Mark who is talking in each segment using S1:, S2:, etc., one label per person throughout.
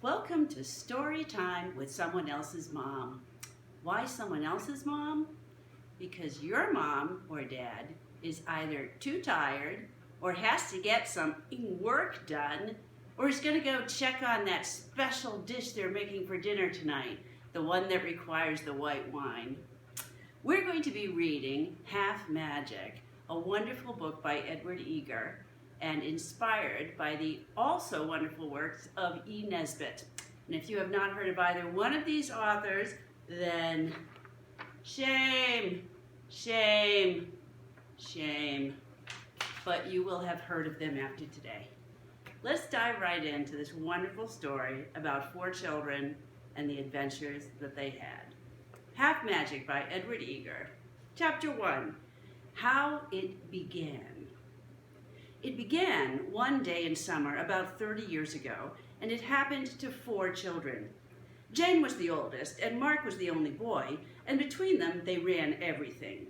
S1: Welcome to Story Time with Someone Else's Mom. Why someone else's mom? Because your mom or dad is either too tired or has to get some work done or is going to go check on that special dish they're making for dinner tonight, the one that requires the white wine. We're going to be reading Half Magic, a wonderful book by Edward Eger, and inspired by the also wonderful works of E. Nesbit. And if you have not heard of either one of these authors, then shame, shame, shame. But you will have heard of them after today. Let's dive right into this wonderful story about 4 children and the adventures that they had. Half Magic by Edward Eger. Chapter 1, How It Began. It began one day in summer about 30 years ago, and it happened to 4 children. Jane was the oldest, and Mark was the only boy, and between them they ran everything.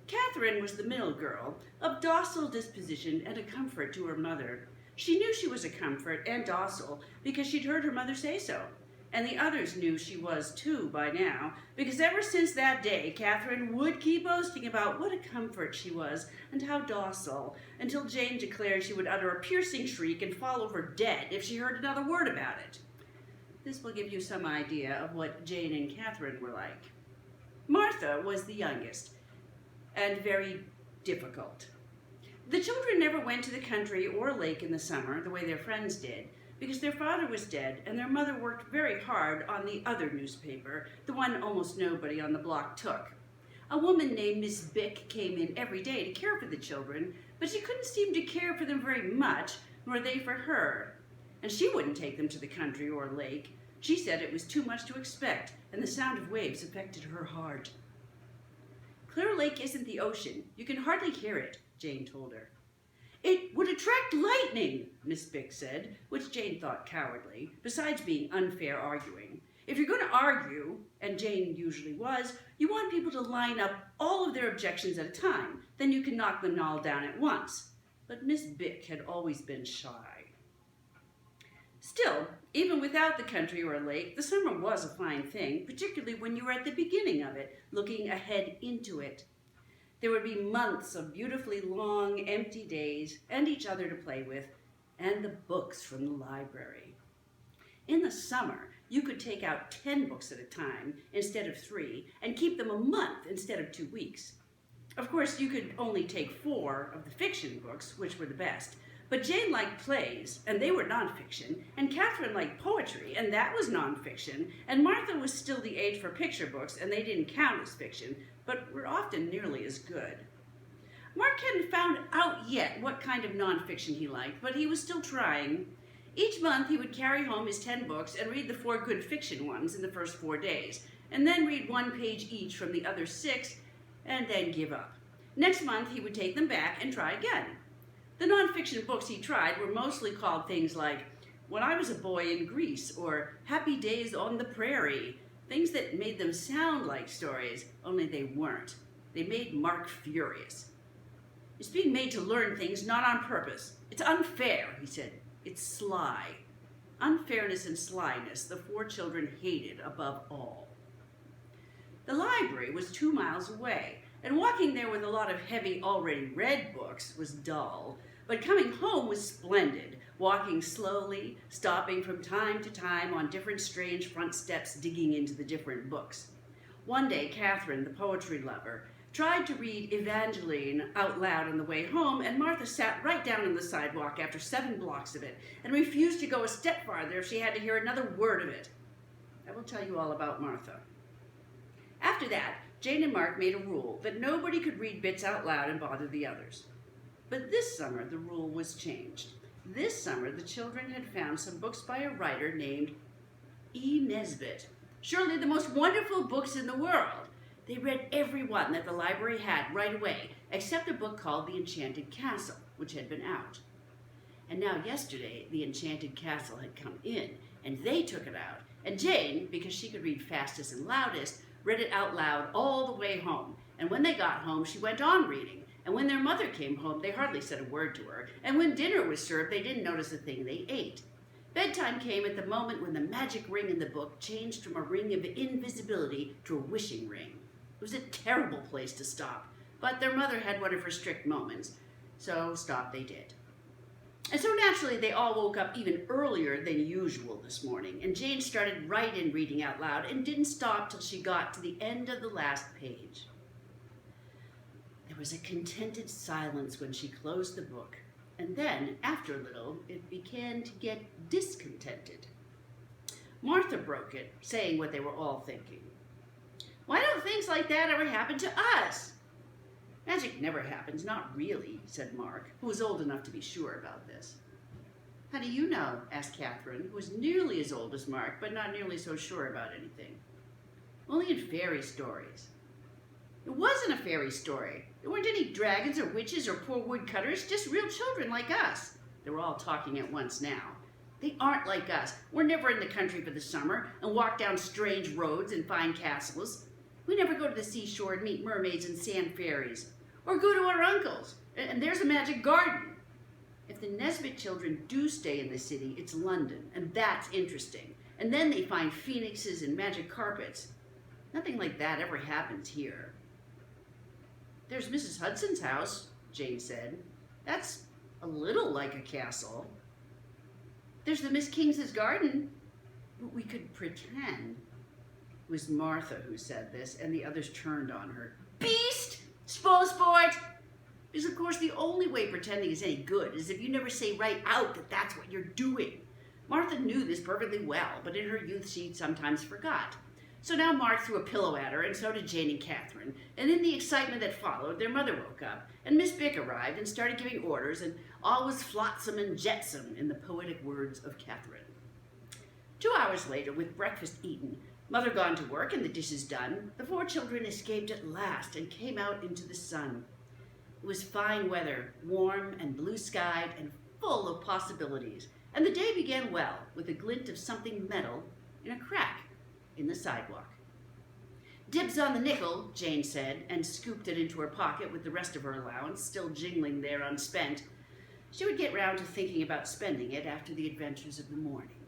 S1: Catherine was the middle girl, of docile disposition and a comfort to her mother. She knew she was a comfort and docile because she'd heard her mother say so. And the others knew she was too by now, because ever since that day, Catherine would keep boasting about what a comfort she was and how docile, until Jane declared she would utter a piercing shriek and fall over dead if she heard another word about it. This will give you some idea of what Jane and Catherine were like. Martha was the youngest, and very difficult. The children never went to the country or lake in the summer the way their friends did, because their father was dead and their mother worked very hard on the other newspaper, the one almost nobody on the block took. A woman named Miss Bick came in every day to care for the children, but she couldn't seem to care for them very much, nor they for her. And she wouldn't take them to the country or lake. She said it was too much to expect, and the sound of waves affected her heart. Clear Lake isn't the ocean. You can hardly hear it, Jane told her. It would attract lightning, Miss Bick said, which Jane thought cowardly, besides being unfair arguing. If you're going to argue, and Jane usually was, you want people to line up all of their objections at a time. Then you can knock them all down at once. But Miss Bick had always been shy. Still, even without the country or lake, the summer was a fine thing, particularly when you were at the beginning of it, looking ahead into it. There would be months of beautifully long, empty days, and each other to play with, and the books from the library. In the summer, you could take out 10 books at a time instead of 3, and keep them a month instead of 2 weeks. Of course, you could only take 4 of the fiction books, which were the best, but Jane liked plays, and they were nonfiction, and Catherine liked poetry, and that was nonfiction, and Martha was still the age for picture books, and they didn't count as fiction, but were often nearly as good. Mark hadn't found out yet what kind of nonfiction he liked, but he was still trying. Each month he would carry home his 10 books and read the 4 good fiction ones in the first 4 days, and then read 1 page each from the other 6, and then give up. Next month he would take them back and try again. The nonfiction books he tried were mostly called things like When I Was a Boy in Greece or Happy Days on the Prairie, things that made them sound like stories, only they weren't. They made Mark furious. It's being made to learn things not on purpose. It's unfair, he said. It's sly. Unfairness and slyness the 4 children hated above all. The library was 2 miles away, and walking there with a lot of heavy, already read books was dull, but coming home was splendid, walking slowly, stopping from time to time on different strange front steps digging into the different books. One day, Catherine, the poetry lover, tried to read Evangeline out loud on the way home, and Martha sat right down on the sidewalk after 7 blocks of it and refused to go a step farther if she had to hear another word of it. I will tell you all about Martha. After that, Jane and Mark made a rule that nobody could read bits out loud and bother the others. But this summer, the rule was changed. This summer, the children had found some books by a writer named E. Nesbit. Surely the most wonderful books in the world. They read every one that the library had right away, except a book called The Enchanted Castle, which had been out. And now yesterday, The Enchanted Castle had come in, and they took it out. And Jane, because she could read fastest and loudest, read it out loud all the way home. And when they got home, she went on reading. And when their mother came home, they hardly said a word to her. And when dinner was served, they didn't notice a thing they ate. Bedtime came at the moment when the magic ring in the book changed from a ring of invisibility to a wishing ring. It was a terrible place to stop, but their mother had one of her strict moments, so stop they did. And so naturally, they all woke up even earlier than usual this morning, and Jane started right in reading out loud and didn't stop till she got to the end of the last page. There was a contented silence when she closed the book, and then, after a little, it began to get discontented. Martha broke it, saying what they were all thinking. "Why don't things like that ever happen to us?" "Magic never happens, not really," said Mark, who was old enough to be sure about this. "How do you know?" asked Catherine, who was nearly as old as Mark, but not nearly so sure about anything. "Only in fairy stories." "It wasn't a fairy story. There weren't any dragons or witches or poor woodcutters, just real children like us." They were all talking at once now. "They aren't like us. We're never in the country for the summer and walk down strange roads and find castles. We never go to the seashore and meet mermaids and sand fairies, or go to our uncle's, and there's a magic garden. If the Nesbit children do stay in the city, it's London, and that's interesting. And then they find phoenixes and magic carpets. Nothing like that ever happens here." "There's Mrs. Hudson's house," Jane said. "That's a little like a castle." "There's the Miss Kings's garden." "We could pretend." It was Martha who said this, and the others turned on her. "Beast! Spoil sport!" Because, of course, the only way pretending is any good is if you never say right out that that's what you're doing. Martha knew this perfectly well, but in her youth she sometimes forgot. So now Mark threw a pillow at her, and so did Jane and Catherine, and in the excitement that followed, their mother woke up, and Miss Bick arrived and started giving orders, and all was flotsam and jetsam, in the poetic words of Catherine. 2 hours later, with breakfast eaten, Mother gone to work, and the dishes done, the 4 children escaped at last and came out into the sun. It was fine weather, warm and blue-skied and full of possibilities, and the day began well, with a glint of something metal in a crack in the sidewalk. "Dibs on the nickel," Jane said, and scooped it into her pocket with the rest of her allowance still jingling there unspent. She would get round to thinking about spending it after the adventures of the morning.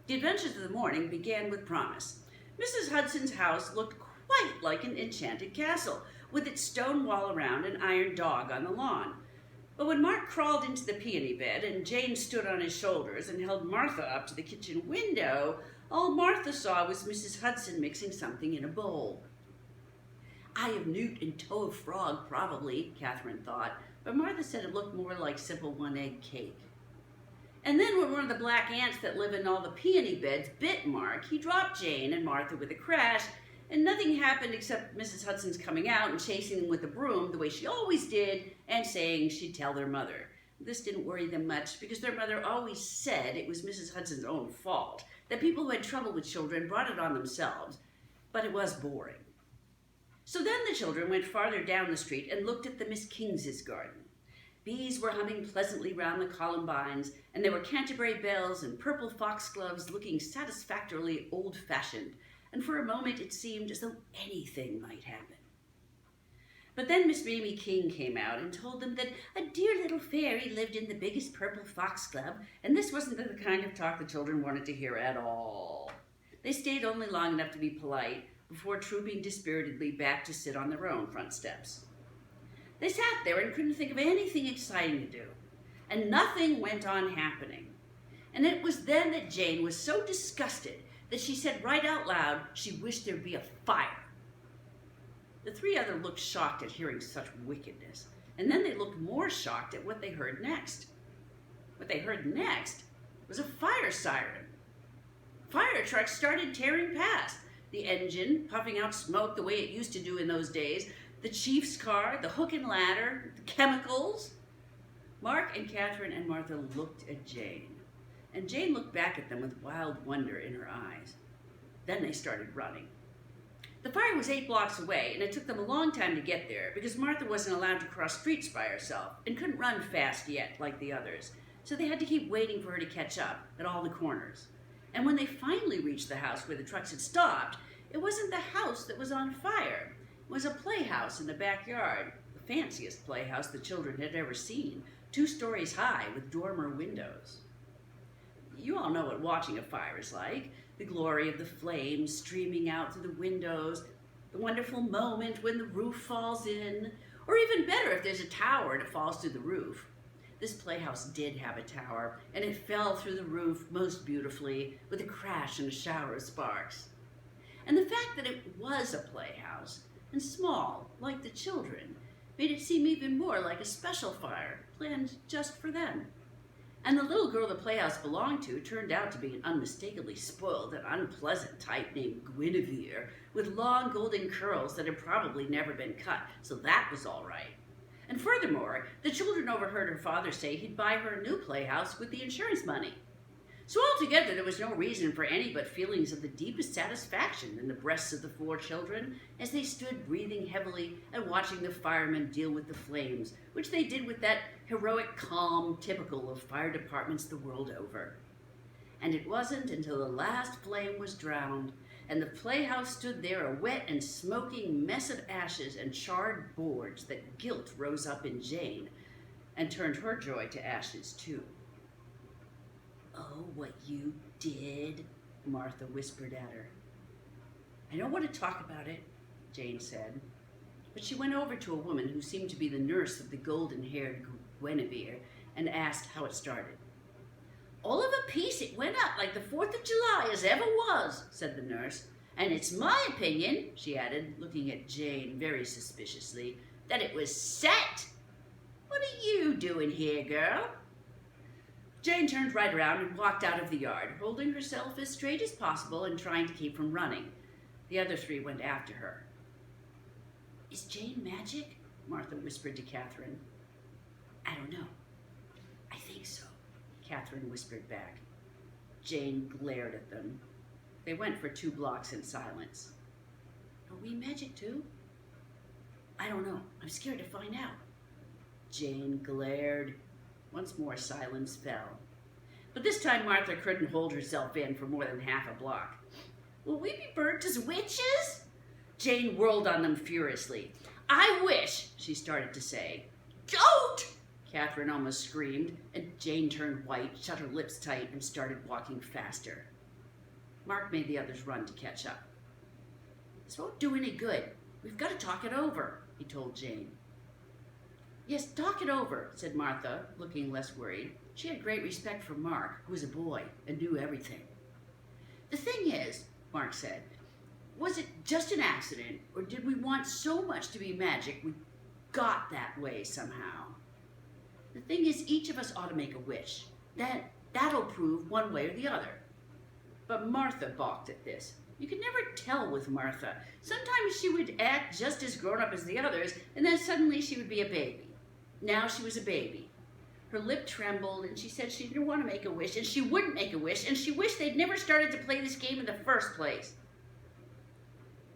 S1: The adventures of the morning began with promise. Mrs. Hudson's house looked quite like an enchanted castle, with its stone wall around and iron dog on the lawn. But when Mark crawled into the peony bed and Jane stood on his shoulders and held Martha up to the kitchen window, all Martha saw was Mrs. Hudson mixing something in a bowl. "Eye of newt and toe of frog, probably," Catherine thought, but Martha said it looked more like simple one-egg cake. And then when one of the black ants that live in all the peony beds bit Mark, he dropped Jane and Martha with a crash, and nothing happened except Mrs. Hudson's coming out and chasing them with a broom the way she always did and saying she'd tell their mother. This didn't worry them much because their mother always said it was Mrs. Hudson's own fault, that people who had trouble with children brought it on themselves, but it was boring. So then the children went farther down the street and looked at the Miss Kings's garden. Bees were humming pleasantly round the columbines, and there were Canterbury bells and purple foxgloves looking satisfactorily old-fashioned, and for a moment it seemed as though anything might happen. But then Miss Mamie King came out and told them that a dear little fairy lived in the biggest purple foxglove, and this wasn't the kind of talk the children wanted to hear at all. They stayed only long enough to be polite before trooping dispiritedly back to sit on their own front steps. They sat there and couldn't think of anything exciting to do, and nothing went on happening. And it was then that Jane was so disgusted that she said right out loud she wished there'd be a fire. The 3 others looked shocked at hearing such wickedness, and then they looked more shocked at what they heard next. What they heard next was a fire siren. Fire trucks started tearing past, the engine puffing out smoke the way it used to do in those days, the chief's car, the hook and ladder, the chemicals. Mark and Catherine and Martha looked at Jane, and Jane looked back at them with wild wonder in her eyes. Then they started running. The fire was 8 blocks away, and it took them a long time to get there because Martha wasn't allowed to cross streets by herself and couldn't run fast yet like the others, so they had to keep waiting for her to catch up at all the corners. And when they finally reached the house where the trucks had stopped, it wasn't the house that was on fire. It was a playhouse in the backyard, the fanciest playhouse the children had ever seen, 2 stories high with dormer windows. You all know what watching a fire is like. The glory of the flames streaming out through the windows, the wonderful moment when the roof falls in, or even better if there's a tower and it falls through the roof. This playhouse did have a tower, and it fell through the roof most beautifully with a crash and a shower of sparks. And the fact that it was a playhouse, and small, like the children, made it seem even more like a special fire planned just for them. And the little girl the playhouse belonged to turned out to be an unmistakably spoiled and unpleasant type named Guinevere, with long golden curls that had probably never been cut, so that was all right. And furthermore, the children overheard her father say he'd buy her a new playhouse with the insurance money. So altogether, there was no reason for any but feelings of the deepest satisfaction in the breasts of the 4 children as they stood breathing heavily and watching the firemen deal with the flames, which they did with that heroic calm typical of fire departments the world over. And it wasn't until the last flame was drowned and the playhouse stood there a wet and smoking mess of ashes and charred boards that guilt rose up in Jane and turned her joy to ashes too. "Oh, what you did," Martha whispered at her. "I don't want to talk about it," Jane said. But she went over to a woman who seemed to be the nurse of the golden-haired Guinevere and asked how it started. "All of a piece it went up like the 4th of July as ever was," said the nurse. "And it's my opinion," she added, looking at Jane very suspiciously, "that it was set. What are you doing here, girl?" Jane turned right around and walked out of the yard, holding herself as straight as possible and trying to keep from running. The other 3 went after her. "Is Jane magic?" Martha whispered to Catherine. "I don't know. I think so," Catherine whispered back. Jane glared at them. They went for 2 blocks in silence. "Are we magic too?" "I don't know. I'm scared to find out." Jane glared. Once more silence fell. But this time Martha couldn't hold herself in for more than half a block. "Will we be burnt as witches?" Jane whirled on them furiously. "I wish," she started to say. "Don't!" Catherine almost screamed, and Jane turned white, shut her lips tight, and started walking faster. Mark made the others run to catch up. "This won't do any good. We've got to talk it over," he told Jane. "Yes, talk it over," said Martha, looking less worried. She had great respect for Mark, who was a boy and knew everything. "The thing is," Mark said, "was it just an accident, or did we want so much to be magic we got that way somehow? The thing is, each of us ought to make a wish. That'll prove one way or the other." But Martha balked at this. You could never tell with Martha. Sometimes she would act just as grown up as the others, and then suddenly she would be a baby. Now she was a baby. Her lip trembled, and she said she didn't want to make a wish, and she wouldn't make a wish, and she wished they'd never started to play this game in the first place.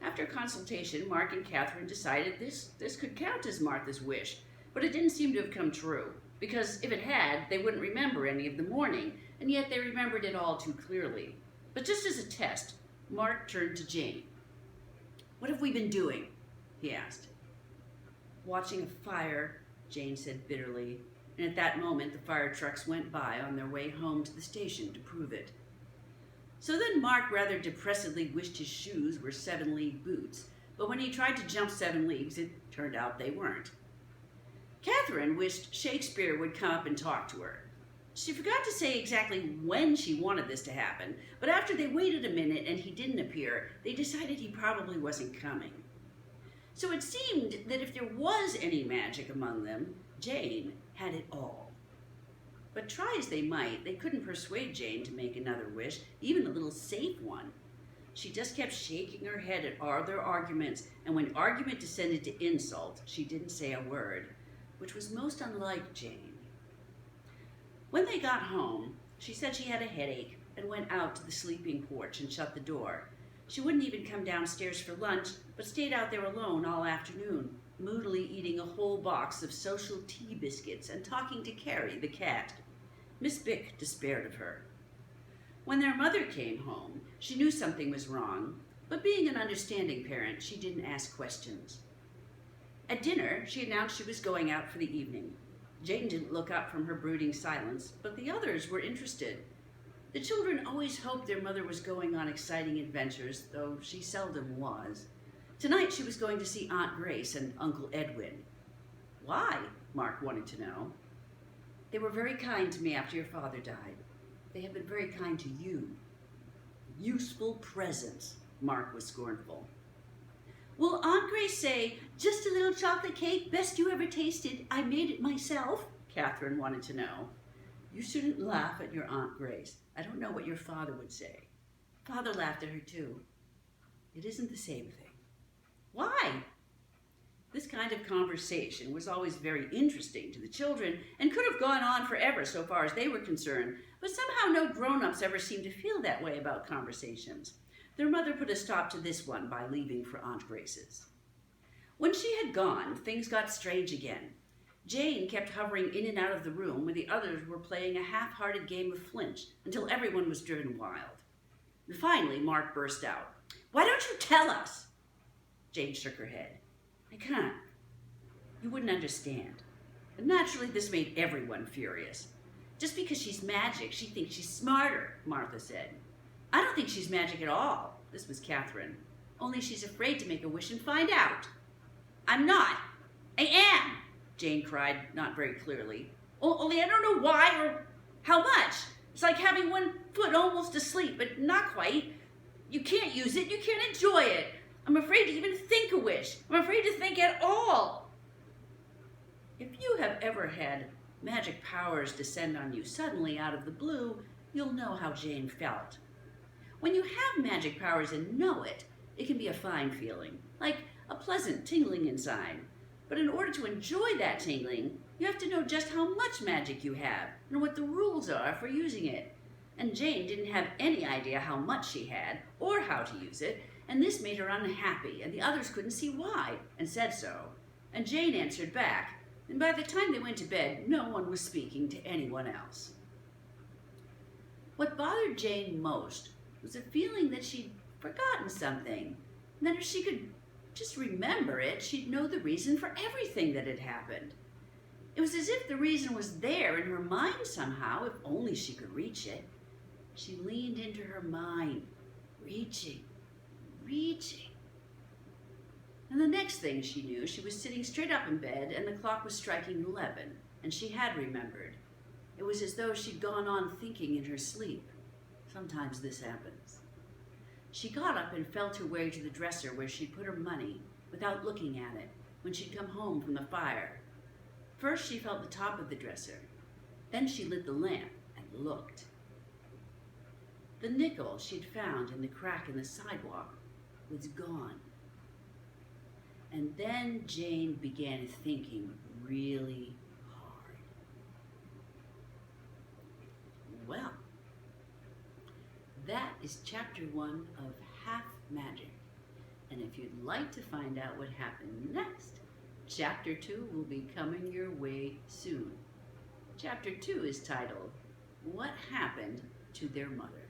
S1: After consultation, Mark and Catherine decided this could count as Martha's wish, but it didn't seem to have come true, because if it had, they wouldn't remember any of the morning, and yet they remembered it all too clearly. But just as a test, Mark turned to Jane. "What have we been doing?" he asked. "Watching a fire," Jane said bitterly, and at that moment the fire trucks went by on their way home to the station to prove it. So then Mark rather depressedly wished his shoes were 7-league boots, but when he tried to jump 7 leagues, it turned out they weren't. Catherine wished Shakespeare would come up and talk to her. She forgot to say exactly when she wanted this to happen, but after they waited a minute and he didn't appear, they decided he probably wasn't coming. So it seemed that if there was any magic among them, Jane had it all. But try as they might, they couldn't persuade Jane to make another wish, even a little safe one. She just kept shaking her head at all their arguments, and when argument descended to insult, she didn't say a word, which was most unlike Jane. When they got home, she said she had a headache and went out to the sleeping porch and shut the door. She wouldn't even come downstairs for lunch, but stayed out there alone all afternoon, moodily eating a whole box of social tea biscuits and talking to Carrie, the cat. Miss Bick despaired of her. When their mother came home, she knew something was wrong, but being an understanding parent, she didn't ask questions. At dinner, she announced she was going out for the evening. Jane didn't look up from her brooding silence, but the others were interested. The children always hoped their mother was going on exciting adventures, though she seldom was. Tonight she was going to see Aunt Grace and Uncle Edwin. Why? Mark wanted to know. They were very kind to me after your father died. They have been very kind to you. Useful presents, Mark was scornful. Will Aunt Grace say, just a little chocolate cake, best you ever tasted, I made it myself? Catherine wanted to know. You shouldn't laugh at your Aunt Grace. I don't know what your father would say. Father laughed at her too. It isn't the same thing. Why? This kind of conversation was always very interesting to the children and could have gone on forever so far as they were concerned, but somehow no grown-ups ever seemed to feel that way about conversations. Their mother put a stop to this one by leaving for Aunt Grace's. When she had gone, things got strange again. Jane kept hovering in and out of the room where the others were playing a half-hearted game of flinch until everyone was driven wild. And finally, Mark burst out. Why don't you tell us? Jane shook her head. I can't. You wouldn't understand. And naturally, this made everyone furious. Just because she's magic, she thinks she's smarter, Martha said. I don't think she's magic at all. This was Catherine. Only she's afraid to make a wish and find out. I'm not. I am, Jane cried, not very clearly. Only I don't know why or how much. It's like having one foot almost asleep, but not quite. You can't use it. You can't enjoy it. I'm afraid to even think a wish. I'm afraid to think at all. If you have ever had magic powers descend on you suddenly out of the blue, you'll know how Jane felt. When you have magic powers and know it, it can be a fine feeling, like a pleasant tingling inside. But in order to enjoy that tingling, you have to know just how much magic you have and what the rules are for using it. And Jane didn't have any idea how much she had or how to use it, and this made her unhappy, and the others couldn't see why, and said so. And Jane answered back, and by the time they went to bed, no one was speaking to anyone else. What bothered Jane most was a feeling that she'd forgotten something, and that if she could just remember it, she'd know the reason for everything that had happened. It was as if the reason was there in her mind somehow, if only she could reach it. She leaned into her mind, reaching. And the next thing she knew, she was sitting straight up in bed and the clock was striking 11, and she had remembered. It was as though she'd gone on thinking in her sleep. Sometimes this happens. She got up and felt her way to the dresser where she'd put her money, without looking at it, when she'd come home from the fire. First she felt the top of the dresser. Then she lit the lamp and looked. The nickel she'd found in the crack in the sidewalk was gone. And then Jane began thinking really hard. Well, that is chapter 1 of Half Magic. And if you'd like to find out what happened next, chapter 2 will be coming your way soon. Chapter 2 is titled, What Happened to Their Mother?